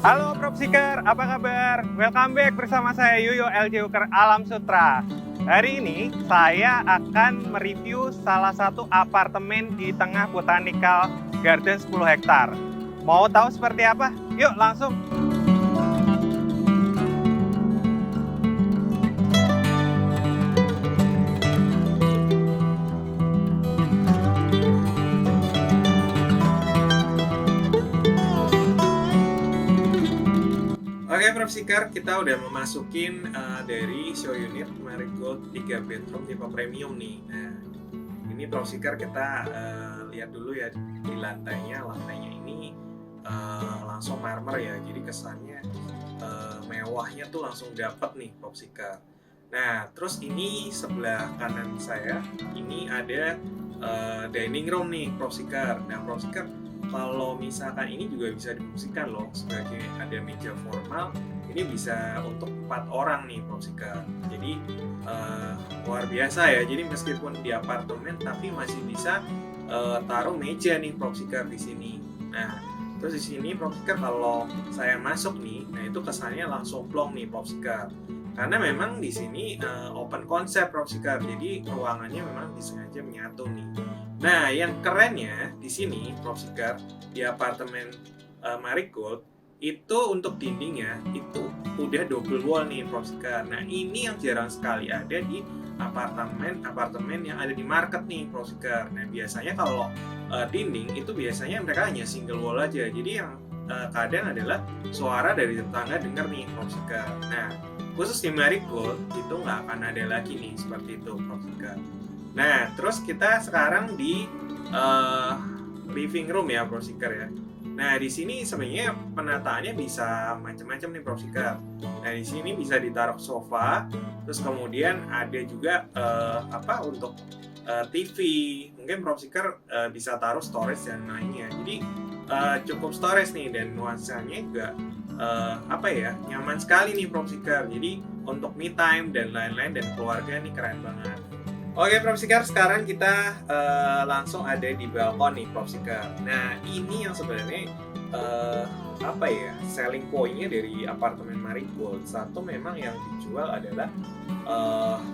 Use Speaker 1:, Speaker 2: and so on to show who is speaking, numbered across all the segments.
Speaker 1: Halo PropSeeker, apa kabar? Welcome back bersama saya Yuyo LJ Uker Alam Sutra. Hari ini saya akan mereview salah satu apartemen di tengah Botanical Garden 10 hektar. Mau tahu seperti apa? Yuk langsung. Oke PropSeeker, kita udah memasukin dari show unit Marigold 3 bedroom tipe premium nih. Nah, ini PropSeeker kita lihat dulu ya di lantainya ini langsung marmer ya, jadi kesannya mewahnya tuh langsung dapet nih PropSeeker. Nah, terus ini sebelah kanan saya ini ada dining room nih PropSeeker. Nah PropSeeker, kalau misalkan ini juga bisa difungsikan loh sebagai ada meja formal, ini bisa untuk 4 orang nih PropSeeker. Jadi luar biasa ya, jadi meskipun di apartemen tapi masih bisa taruh meja nih PropSeeker di sini. Nah terus di sini PropSeeker kalau saya masuk nih, nah itu kesannya langsung plong nih PropSeeker. Karena memang di sini open konsep PropSeeker, jadi ruangannya memang disengaja menyatu nih. Nah, yang kerennya di sini PropSeeker di apartemen Marigold itu untuk dindingnya itu udah double wall nih PropSeeker. Nah, ini yang jarang sekali ada di apartemen yang ada di market nih PropSeeker. Nah, biasanya kalau dinding itu biasanya mereka hanya single wall aja. Jadi yang kadang adalah suara dari tetangga dengar nih PropSeeker. Nah, khusus di Marigold itu nggak akan ada lagi nih seperti itu PropSeeker. Nah, terus kita sekarang di living room ya PropSeeker ya. Nah, di sini sebenarnya penataannya bisa macam-macam nih PropSeeker. Nah, di sini bisa ditaruh sofa, terus kemudian ada juga untuk TV. Mungkin PropSeeker bisa taruh storage dan lainnya. Jadi cukup storage nih, dan nuansanya juga nyaman sekali nih PropSeeker. Jadi untuk me time dan lain-lain dan keluarga nih keren banget. Oke PropSeeker, sekarang kita langsung ada di balkon nih PropSeeker. Nah ini yang sebenarnya selling point-nya dari apartemen Marigold. Satu memang yang dijual adalah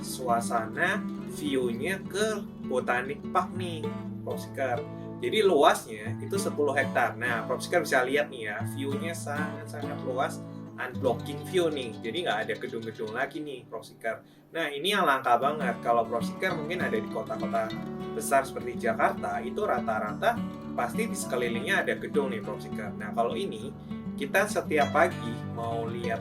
Speaker 1: suasana view-nya ke Botanic Park nih PropSeeker. Jadi luasnya itu 10 hektar. Nah PropSeeker bisa lihat nih ya, view-nya sangat-sangat luas, unblocking view nih, jadi nggak ada gedung-gedung lagi nih PropSeeker. Nah ini yang langka banget. Kalau PropSeeker mungkin ada di kota-kota besar seperti Jakarta, itu rata-rata pasti di sekelilingnya ada gedung nih PropSeeker. Nah kalau ini kita setiap pagi mau lihat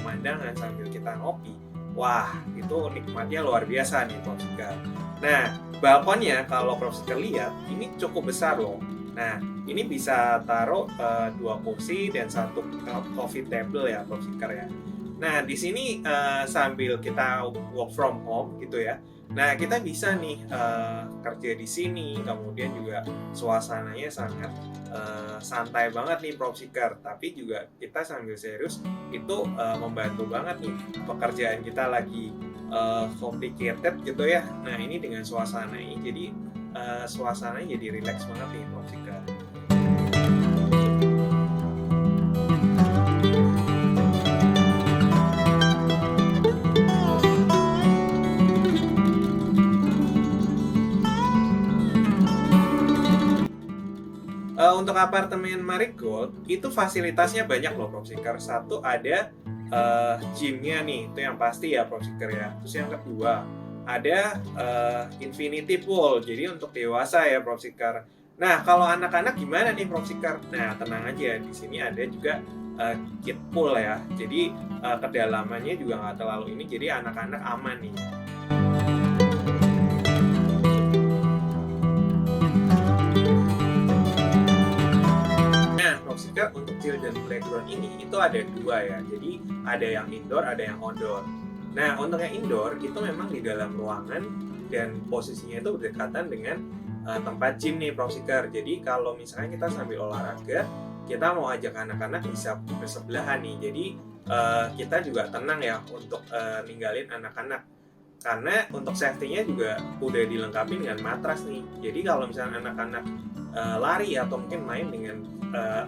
Speaker 1: pemandangan sambil kita ngopi, wah itu nikmatnya luar biasa nih PropSeeker. Nah balkonnya kalau PropSeeker lihat ini cukup besar loh. Nah ini bisa taruh 2 kursi dan 1 coffee table ya PropSeeker ya. Nah di sini sambil kita work from home gitu ya. Nah kita bisa nih kerja di sini, kemudian juga suasananya sangat santai banget nih PropSeeker. Tapi juga kita sambil serius itu membantu banget nih pekerjaan kita lagi complicated gitu ya. Nah ini dengan suasana ini jadi suasananya jadi relax banget nih PropSeeker. Untuk apartemen Marigold itu fasilitasnya banyak loh PropSeeker. Satu ada gymnya nih, itu yang pasti ya PropSeeker ya. Terus yang kedua ada infinity pool, jadi untuk dewasa ya PropSeeker. Nah kalau anak-anak gimana nih PropSeeker? Nah tenang aja, di sini ada juga kid pool ya. Jadi kedalamannya juga nggak terlalu ini, jadi anak-anak aman nih. PropSeeker untuk children playground ini itu ada 2 ya, jadi ada yang indoor, ada yang outdoor. Nah untuk yang indoor itu memang di dalam ruangan dan posisinya itu berdekatan dengan tempat gym nih PropSeeker. Jadi kalau misalnya kita sambil olahraga, kita mau ajak anak-anak bisa bersebelahan nih, jadi kita juga tenang ya untuk ninggalin anak-anak. Karena untuk safety-nya juga udah dilengkapi dengan matras nih. Jadi kalau misalnya anak-anak lari atau mungkin main dengan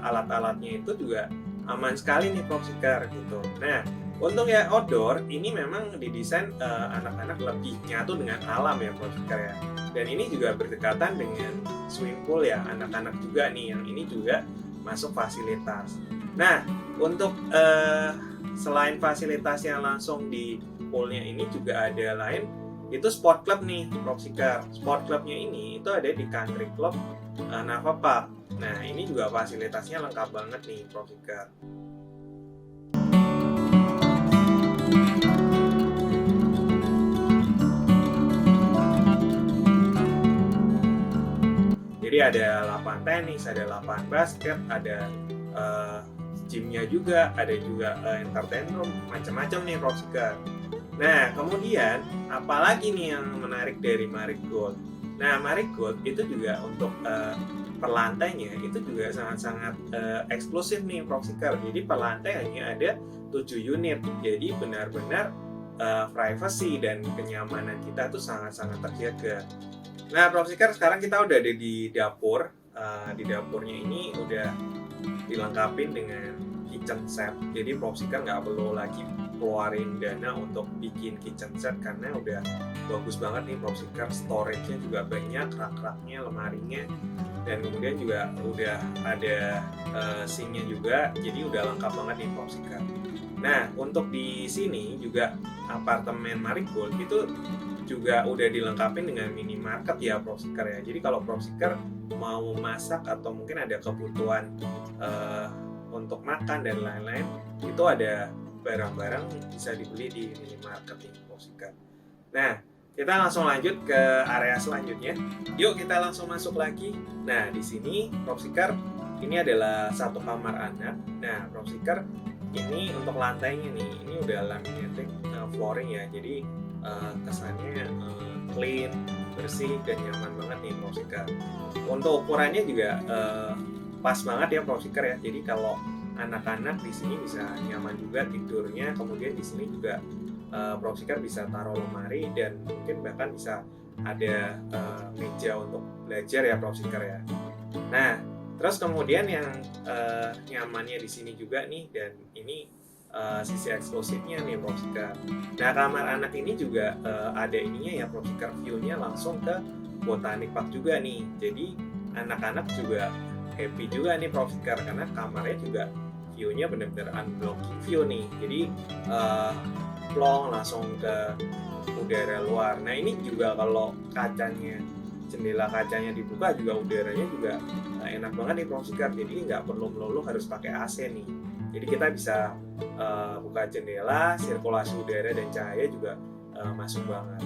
Speaker 1: alat-alatnya itu juga aman sekali nih Propsiker gitu. Nah, untuk ya outdoor ini memang didesain anak-anak lebih nyatu dengan alam ya Propsiker ya. Dan ini juga berdekatan dengan swimming pool ya, anak-anak juga nih yang ini juga masuk fasilitas. Nah, untuk selain fasilitas yang langsung di poolnya ini juga ada lain, itu sport club nih Propsiker. Sport clubnya ini itu ada di Country Club Nava Park. Nah, ini juga fasilitasnya lengkap banget nih Propsiker. Jadi ada lapangan tenis, ada lapangan basket, ada gymnya juga, ada juga entertain room, macam-macam nih Propsiker. Nah, kemudian apalagi nih yang menarik dari Marigold? Nah, Marigold itu juga untuk per lantainya itu juga sangat-sangat eksklusif nih Propsiker. Jadi per lantai hanya ada 7 unit. Jadi benar-benar privacy dan kenyamanan kita tuh sangat-sangat terjaga. Nah, Propsiker sekarang kita udah ada di dapur. Di dapurnya ini udah dilengkapi dengan kitchen set. Jadi Propsiker nggak perlu lagi keluarin dana untuk bikin kitchen set karena udah bagus banget nih Propsiker. Storage-nya juga banyak, rak-raknya, lemarinya, dan kemudian juga udah ada sink-nya juga. Jadi udah lengkap banget nih Propsiker. Nah, untuk di sini juga apartemen Marigold itu juga udah dilengkapi dengan minimarket ya Propsiker ya. Jadi kalau Propsiker mau masak atau mungkin ada kebutuhan untuk makan dan lain-lain, itu ada barang-barang bisa dibeli di minimarket nih Propsiker. Nah, kita langsung lanjut ke area selanjutnya. Yuk kita langsung masuk lagi. Nah, di sini Propsiker ini adalah satu kamar anak. Nah, Propsiker ini untuk lantainya nih, ini udah laminating flooring ya. Jadi kesannya clean, bersih, dan nyaman banget nih Propsiker. Untuk ukurannya juga pas banget ya Propsiker ya. Jadi kalau anak-anak di sini bisa nyaman juga tidurnya. Kemudian di sini juga Propsiker bisa taruh lemari dan mungkin bahkan bisa ada meja untuk belajar ya Propsiker ya. Nah, terus kemudian yang nyamannya di sini juga nih, dan ini sisi eksklusifnya nih Propsiker. Nah, kamar anak ini juga ada ininya ya Propsiker, view-nya langsung ke Botanic Park juga nih. Jadi anak-anak juga happy juga nih Propsiker karena kamarnya juga view-nya benar-benar unblocking view nih. Jadi plong langsung ke udara luar. Nah, ini juga kalau jendela kacanya dibuka juga udaranya juga enak banget nih Propsiker. Jadi nggak perlu melulu harus pakai AC nih. Jadi kita bisa buka jendela, sirkulasi udara dan cahaya juga masuk banget.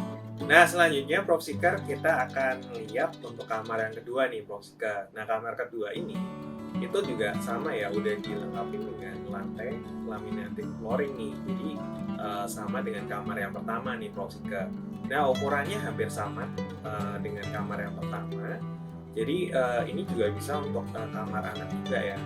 Speaker 1: Nah, selanjutnya Propsiker kita akan lihat untuk kamar yang kedua nih Propsiker. Nah, kamar kedua ini itu juga sama ya, udah dilengkapi dengan lantai laminating flooring nih. Jadi sama dengan kamar yang pertama nih Propsiker. Nah, ukurannya hampir sama dengan kamar yang pertama. Jadi ini juga bisa untuk kamar anak juga ya.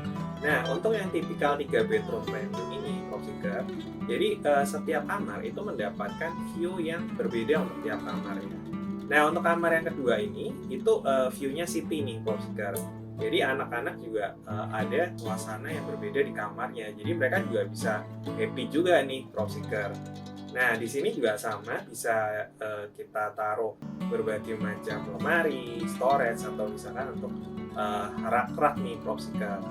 Speaker 1: Nah, untuk yang tipikal 3 bedroom premium ini Propsiker, jadi setiap kamar itu mendapatkan view yang berbeda untuk tiap kamarnya. Nah, untuk kamar yang kedua ini itu view-nya city nih Propsiker. Jadi anak-anak juga ada suasana yang berbeda di kamarnya. Jadi mereka juga bisa happy juga nih Propsiker. Nah, di sini juga sama, bisa kita taruh berbagai macam lemari, storage, atau misalkan untuk rak-rak nih Propsiker.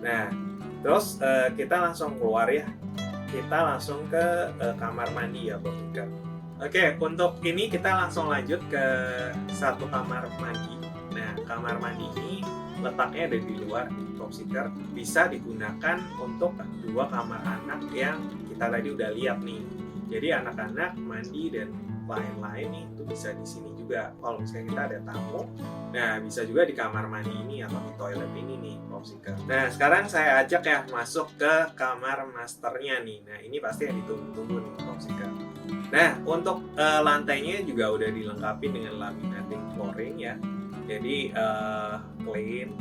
Speaker 1: Nah, terus kita langsung keluar ya. Kita langsung ke kamar mandi ya Propsiker. Oke, untuk ini kita langsung lanjut ke satu kamar mandi. Nah, kamar mandi ini letaknya ada di luar Propsiker. Bisa digunakan untuk 2 kamar anak yang kita tadi udah lihat nih. Jadi anak-anak mandi dan lain-lain nih itu bisa di sini juga. Kalau misalnya kita ada tamu, nah bisa juga di kamar mandi ini atau di toilet ini nih Propsiker. Nah, sekarang saya ajak ya masuk ke kamar masternya nih. Nah, ini pasti yang ditunggu-tunggu nih Propsiker. Nah, untuk lantainya juga udah dilengkapi dengan laminating flooring ya. Jadi clean.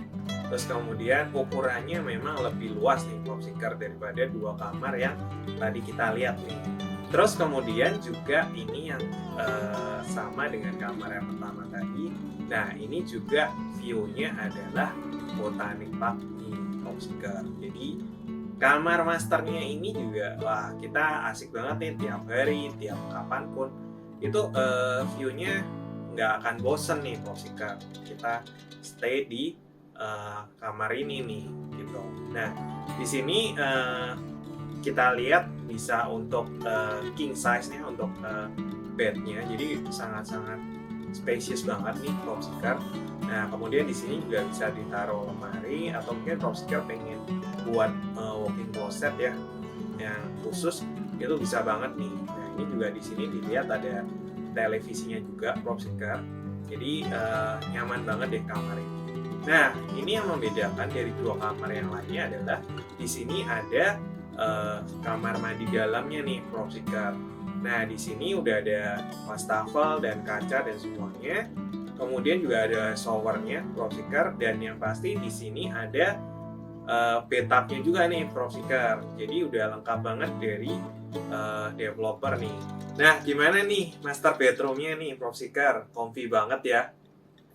Speaker 1: Terus kemudian ukurannya memang lebih luas nih Propsiker daripada 2 kamar yang tadi kita lihat nih. Terus kemudian juga ini yang sama dengan kamar yang pertama tadi. Nah, ini juga view-nya adalah Botanic Park di Propsiker. Jadi Kamar masternya ini juga, wah kita asik banget nih tiap hari, tiap kapanpun. Itu view-nya nggak akan bosen nih Popsicle. Kita stay di kamar ini nih, gitu. Nah, di sini kita lihat bisa untuk king size-nya, untuk bednya, jadi sangat-sangat spacious banget nih Popsicle. Nah, kemudian di sini juga bisa ditaruh lemari, atau mungkin Popsicle pengen buat walk-in closet ya yang khusus, itu bisa banget nih. Nah, ini juga di sini dilihat ada televisinya juga Popsicle. Jadi nyaman banget deh kamar ini. Nah, ini yang membedakan dari dua kamar yang lainnya adalah di sini ada kamar mandi dalamnya nih Popsicle. Nah, di sini udah ada wastafel dan kaca dan semuanya. Kemudian juga ada showernya Popsicle, dan yang pasti di sini ada bathtubnya juga nih Popsicle. Jadi udah lengkap banget dari developer nih. Nah, gimana nih master bedroomnya nih Popsicle? Comfy banget ya.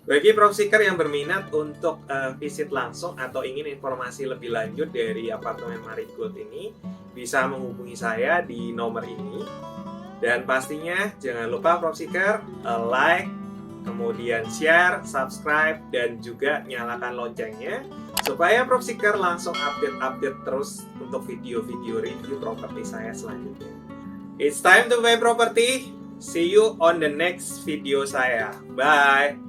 Speaker 1: Bagi Popsicle yang berminat untuk visit langsung atau ingin informasi lebih lanjut dari apartemen Marigold ini, bisa menghubungi saya di nomor ini. Dan pastinya jangan lupa Popsicle like, kemudian share, subscribe, dan juga nyalakan loncengnya supaya Popsicle langsung update-update terus untuk video-video review properti saya selanjutnya. It's time to buy property. See you on the next video saya. Bye.